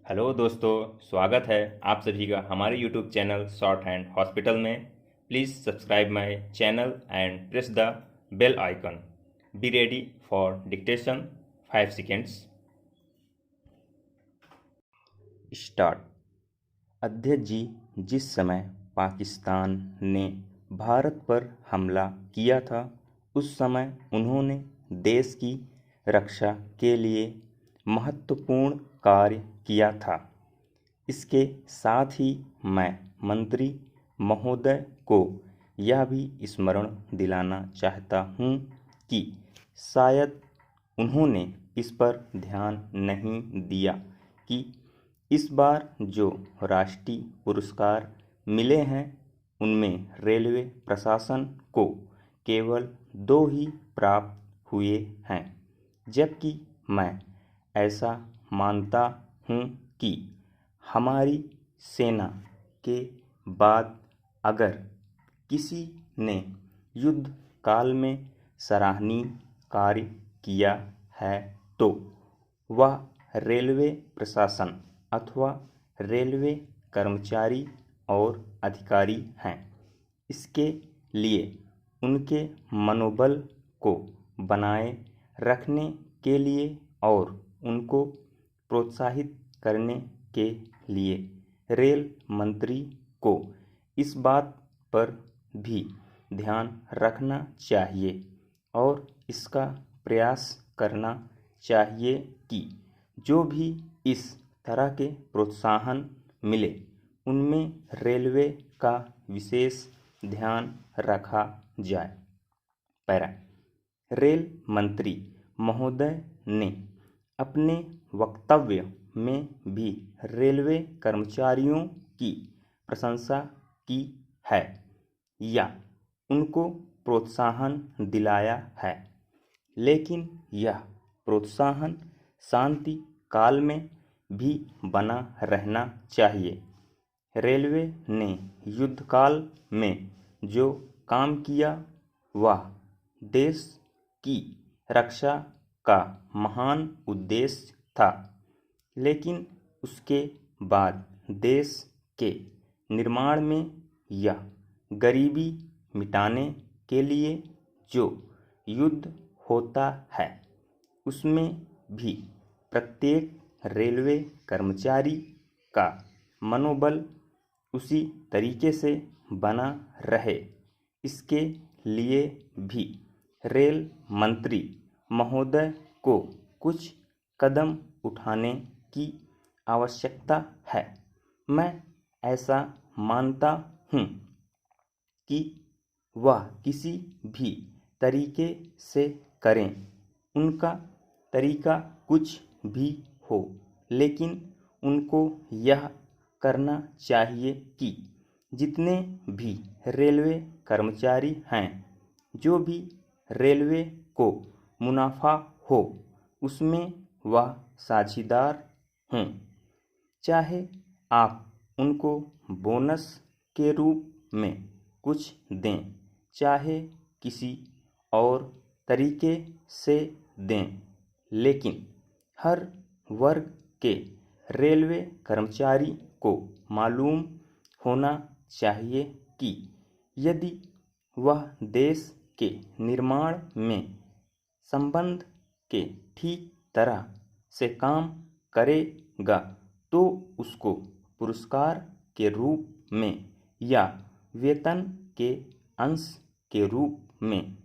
Hello दोस्तों, स्वागत है आप सभी का हमारे YouTube channel short hand hospital में। Please subscribe my channel and press the bell icon. Be ready for dictation 5 seconds. Start. अध्यक्ष जी, जिस समय पाकिस्तान ने भारत पर हमला किया था उस समय उन्होंने देश की रक्षा के लिए महत्वपूर्ण कार्य किया था। इसके साथ ही मैं मंत्री महोदय को यह भी स्मरण दिलाना चाहता हूँ कि शायद उन्होंने इस पर ध्यान नहीं दिया कि इस बार जो राष्ट्रीय पुरस्कार मिले हैं उनमें रेलवे प्रशासन को केवल 2 ही प्राप्त हुए हैं, जबकि मैं ऐसा मानता हूँ कि हमारी सेना के बाद अगर किसी ने युद्ध काल में सराहनीय कार्य किया है तो वह रेलवे प्रशासन अथवा रेलवे कर्मचारी और अधिकारी हैं। इसके लिए उनके मनोबल को बनाए रखने के लिए और उनको प्रोत्साहित करने के लिए रेल मंत्री को इस बात पर भी ध्यान रखना चाहिए और इसका प्रयास करना चाहिए कि जो भी इस तरह के प्रोत्साहन मिले उनमें रेलवे का विशेष ध्यान रखा जाए। पैरा। रेल मंत्री महोदय ने अपने वक्तव्य में भी रेलवे कर्मचारियों की प्रशंसा की है या उनको प्रोत्साहन दिलाया है, लेकिन यह प्रोत्साहन शांति काल में भी बना रहना चाहिए। रेलवे ने युद्धकाल में जो काम किया वह देश की रक्षा का महान उद्देश्य था, लेकिन उसके बाद देश के निर्माण में या गरीबी मिटाने के लिए जो युद्ध होता है उसमें भी प्रत्येक रेलवे कर्मचारी का मनोबल उसी तरीके से बना रहे, इसके लिए भी रेल मंत्री महोदय को कुछ कदम उठाने की आवश्यकता है। मैं ऐसा मानता हूँ कि वह किसी भी तरीके से करें, उनका तरीका कुछ भी हो, लेकिन उनको यह करना चाहिए कि जितने भी रेलवे कर्मचारी हैं, जो भी रेलवे को मुनाफा हो उसमें वह साझीदार हों। चाहे आप उनको बोनस के रूप में कुछ दें, चाहे किसी और तरीके से दें, लेकिन हर वर्ग के रेलवे कर्मचारी को मालूम होना चाहिए कि यदि वह देश के निर्माण में संबंध के ठीक तरह से काम करेगा तो उसको पुरस्कार के रूप में या वेतन के अंश के रूप में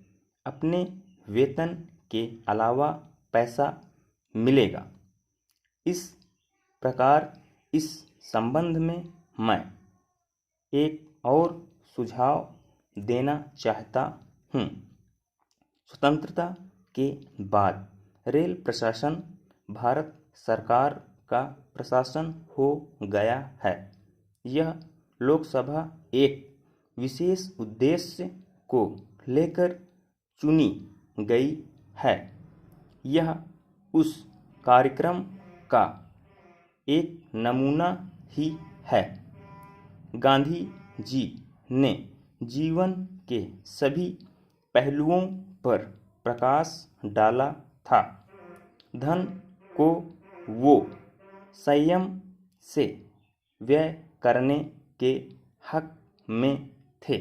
अपने वेतन के अलावा पैसा मिलेगा। इस प्रकार इस संबंध में मैं एक और सुझाव देना चाहता हूँ। स्वतंत्रता के बाद रेल प्रशासन भारत सरकार का प्रशासन हो गया है। यह लोकसभा एक विशेष उद्देश्य को लेकर चुनी गई है। यह उस कार्यक्रम का एक नमूना ही है। गांधी जी ने जीवन के सभी पहलुओं पर प्रकाश डाला था। धन को वो संयम से व्यय करने के हक में थे।